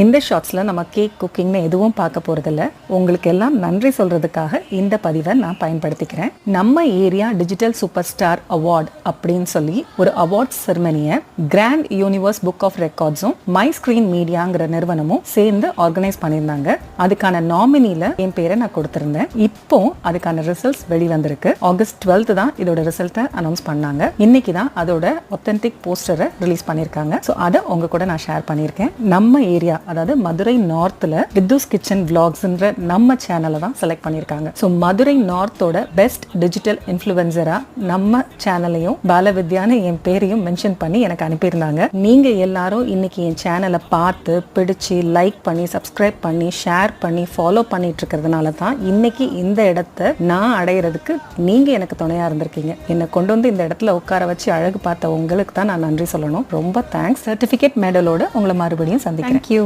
இந்த ஷார்ட்ஸில் நம்ம கேக் குக்கிங்னு எதுவும் பார்க்க போகிறதில்ல. உங்களுக்கு எல்லாம் நன்றி சொல்கிறதுக்காக இந்த பதிவை நான் பயன்படுத்திக்கிறேன். நம்ம area digital super star award அப்படின்னு சொல்லி ஒரு அவார்ட் செரமனியை கிராண்ட் யூனிவர்ஸ் புக் ஆஃப் ரெக்கார்ட்ஸும் மை ஸ்க்ரீன் மீடியாங்கிற நிறுவனமும் சேர்ந்து ஆர்கனைஸ் பண்ணியிருந்தாங்க. அதுக்கான நாமினியில் என் பேரை நான் கொடுத்துருந்தேன். இப்போ அதுக்கான ரிசல்ட்ஸ் வெளிவந்திருக்கு. ஆகஸ்ட் 12 தான் இதோட ரிசல்ட்டை அனௌன்ஸ் பண்ணாங்க. இன்னைக்கு தான் அதோட ஒத்தன்டிக் போஸ்டரை ரிலீஸ் பண்ணியிருக்காங்க. ஸோ அதை உங்க கூட நான் ஷேர் பண்ணியிருக்கேன். நம்ம ஏரியா அதாவது மதுரை நார்த்தில் வித்தூஸ் கிச்சன் விளாக்ஸ்ன்ற நம்ம சேனலை தான் செலக்ட் பண்ணியிருக்காங்க. ஸோ மதுரை நார்த்தோட பெஸ்ட் டிஜிட்டல் இன்ஃப்ளூயன்சரா நம்ம சேனலையும் பாலவித்யான்னு என் பேரையும் மென்ஷன் பண்ணி எனக்கு அனுப்பியிருந்தாங்க. நீங்க எல்லாரும் இன்னைக்கு என் சேனலை பார்த்து பிடிச்சி லைக் பண்ணி சப்ஸ்கிரைப் பண்ணி ஷேர் பண்ணி ஃபாலோ பண்ணிட்டு இருக்கிறதுனால தான் இன்னைக்கு இந்த இடத்த நான் அடையிறதுக்கு நீங்க எனக்கு துணையா இருந்திருக்கீங்க. என்னை கொண்டு வந்து இந்த இடத்துல உட்கார வச்சு அழகு பார்த்த உங்களுக்கு தான் நான் நன்றி சொல்லணும். ரொம்ப தேங்க்ஸ். சர்டிஃபிகேட் மெடலோட உங்களை மறுபடியும் சந்திக்கிறேன்.